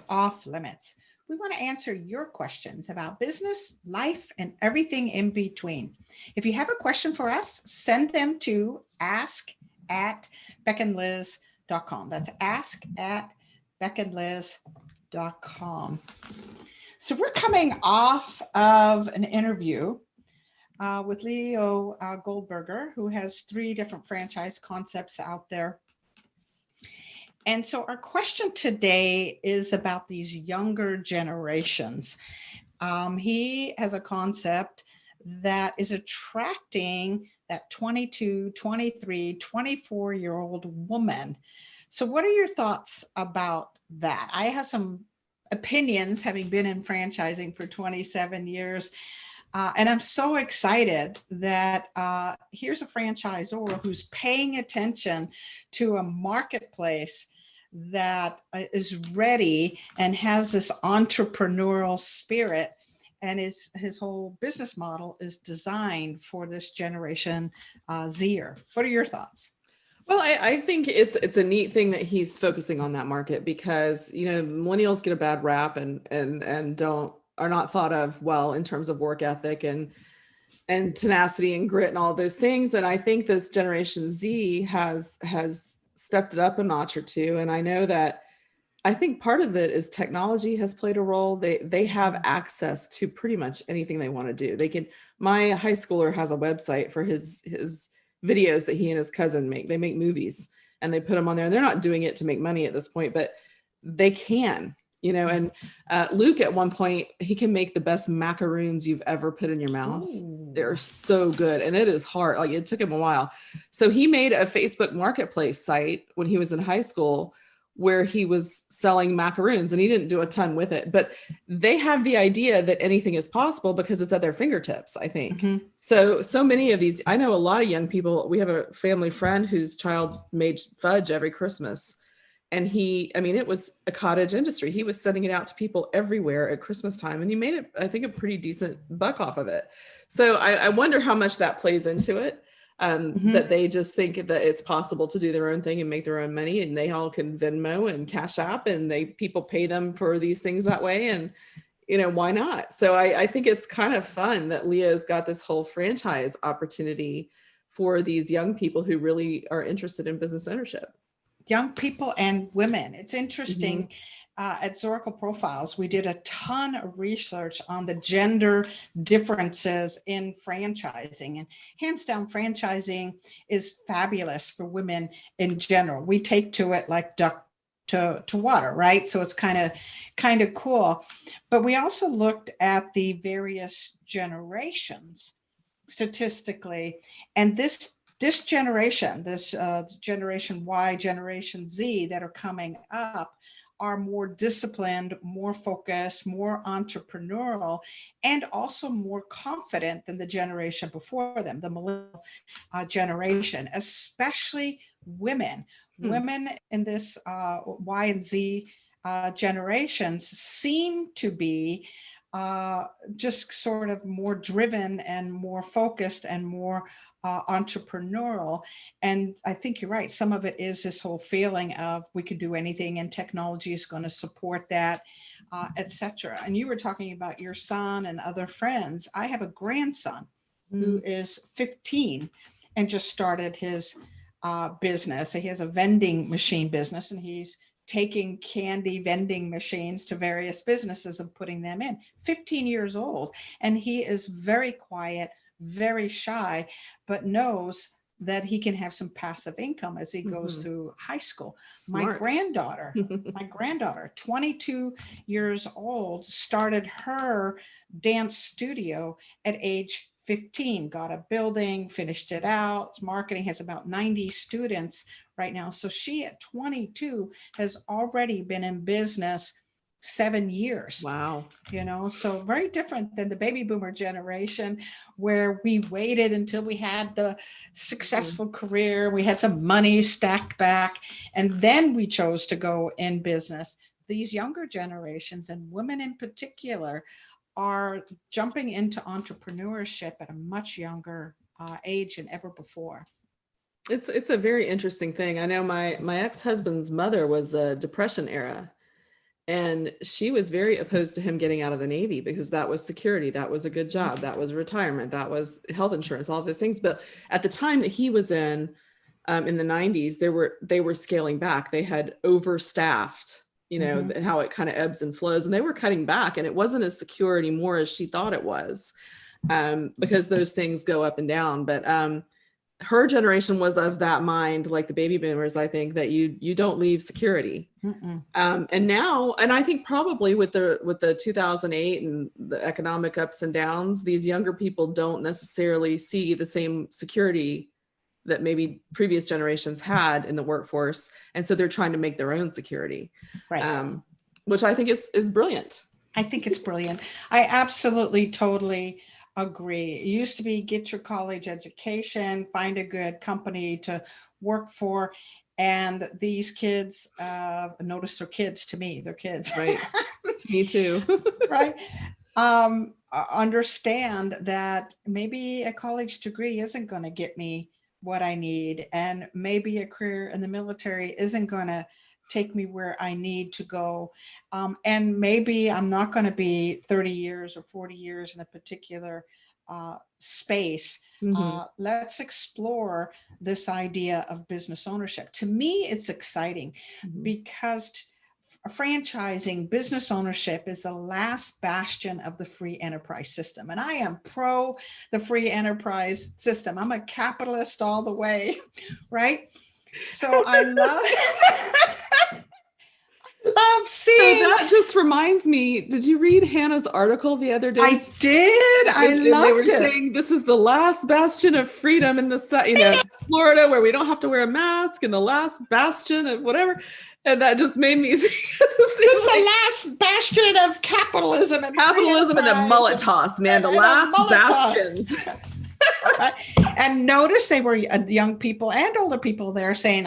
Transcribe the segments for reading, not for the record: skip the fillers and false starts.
off limits. We want to answer your questions about business, life, and everything in between. If you have a question for us, send them to ask@beckandliz.com. That's ask@beckandliz.com. So we're coming off of an interview with Leo Goldberger, who has 3 different franchise concepts out there. And so our question today is about these younger generations. He has a concept that is attracting that 22, 23, 24-year-old woman. So what are your thoughts about that? I have some opinions, having been in franchising for 27 years. And I'm so excited that here's a franchisor who's paying attention to a marketplace that is ready and has this entrepreneurial spirit, and his whole business model is designed for this generation Zer. What are your thoughts? Well, I think it's a neat thing that he's focusing on that market, because, you know, millennials get a bad rap and are not thought of well in terms of work ethic and tenacity and grit and all those things. And I think this Generation Z has stepped it up a notch or two. And I know that I think part of it is technology has played a role. They have access to pretty much anything they want to do. My high schooler has a website for his videos that he and his cousin make. They make movies and they put them on there, and they're not doing it to make money at this point, but they can, you know. And Luke, at one point, he can make the best macaroons you've ever put in your mouth. Ooh. They're so good. And it is hard. Like, it took him a while. So he made a Facebook marketplace site when he was in high school where he was selling macaroons, and he didn't do a ton with it, but they have the idea that anything is possible because it's at their fingertips, I think. Mm-hmm. So many of these, I know a lot of young people. We have a family friend whose child made fudge every Christmas. And it was a cottage industry. He was sending it out to people everywhere at Christmas time, and he made it, I think, a pretty decent buck off of it. So I wonder how much that plays into it. Mm-hmm. That they just think that it's possible to do their own thing and make their own money, and they all can Venmo and Cash App, and people pay them for these things that way. And, you know, why not? So I think it's kind of fun that Leah's got this whole franchise opportunity for these young people who really are interested in business ownership. Young people and women. It's interesting. Mm-hmm. At Zoracle Profiles, we did a ton of research on the gender differences in franchising, and hands down, franchising is fabulous for women in general. We take to it like duck to water, right? So it's kind of cool. But we also looked at the various generations statistically, and this generation, Generation Y, Generation Z that are coming up, are more disciplined, more focused, more entrepreneurial, and also more confident than the generation before them, the millennial generation, especially women. Women in this Y and Z generations seem to be just sort of more driven and more focused and more entrepreneurial. And I think you're right. Some of it is this whole feeling of we could do anything and technology is going to support that, etc. And you were talking about your son and other friends. I have a grandson who is 15 and just started his business. So he has a vending machine business, and he's taking candy vending machines to various businesses and putting them in. 15 years old. And he is very quiet, very shy, but knows that he can have some passive income as he goes through high school. Smart. My granddaughter, 22 years old, started her dance studio at age 15, got a building, finished it out. Marketing, has about 90 students right now. So she at 22 has already been in business 7 years. Wow. You know, so very different than the baby boomer generation, where we waited until we had the successful career, we had some money stacked back, and then we chose to go in business. These younger generations, and women in particular, are jumping into entrepreneurship at a much younger age than ever before. It's a very interesting thing. I know my ex-husband's mother was a Depression era, And she was very opposed to him getting out of the Navy because that was security. That was a good job. That was retirement. That was health insurance, all those things. But at the time that he was in the 90s, they were scaling back. They had overstaffed, you know, how it kind of ebbs and flows, and they were cutting back, and it wasn't as secure anymore as she thought it was, because those things go up and down. But her generation was of that mind, like the baby boomers, I think, that you don't leave security. And now, and I think probably with the 2008 and the economic ups and downs, these younger people don't necessarily see the same security that maybe previous generations had in the workforce. And so they're trying to make their own security, Right. Which I think is brilliant. I think it's brilliant. I absolutely, totally agree. It used to be get your college education, find a good company to work for. And these kids, notice they're kids to me, they're kids. Right. Me too. Right. Understand that maybe a college degree isn't going to get me what I need. And maybe a career in the military isn't going to take me where I need to go. And maybe I'm not going to be 30 years or 40 years in a particular space. Let's explore this idea of business ownership. To me, it's exciting because franchising, business ownership is the last bastion of the free enterprise system. And I am pro the free enterprise system. I'm a capitalist all the way, right? So I love seeing. So that just reminds me, did you read Hannah's article the other day? I did. I loved they were it. saying this is the last bastion of freedom in the Florida, where we don't have to wear a mask, and the last bastion of whatever. And that just made me think this is the last bastion of capitalism and the mullet toss, man. The last bastions. And notice they were young people and older people there saying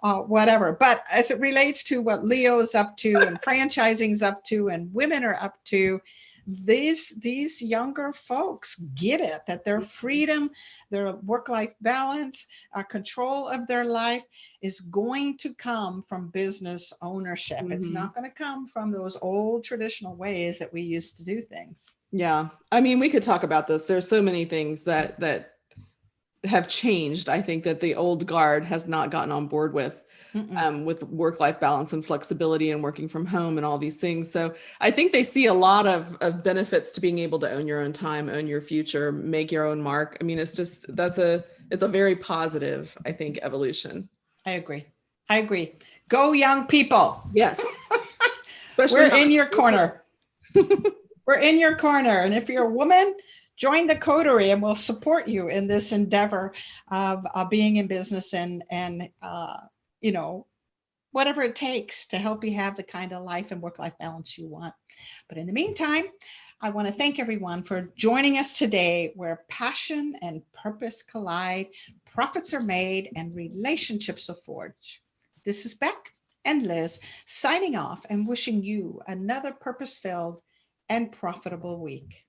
whatever. But as it relates to what Leo's up to and franchising's up to and women are up to, these younger folks get it, that their freedom, their work-life balance, control of their life is going to come from business ownership. It's not going to come from those old traditional ways that we used to do things. Yeah. I mean, we could talk about this. There's so many things that have changed. I think that the old guard has not gotten on board with work-life balance and flexibility and working from home and all these things. So I think they see a lot of benefits to being able to own your own time, own your future, make your own mark. I mean, it's a very positive, I think, evolution. I agree. Go young people. Yes. We're in your corner. We're in your corner. And if you're a woman, join the coterie and we'll support you in this endeavor of being in business and whatever it takes to help you have the kind of life and work-life balance you want. But in the meantime, I want to thank everyone for joining us today, where passion and purpose collide, profits are made, and relationships are forged. This is Beck and Liz signing off and wishing you another purpose-filled and profitable week.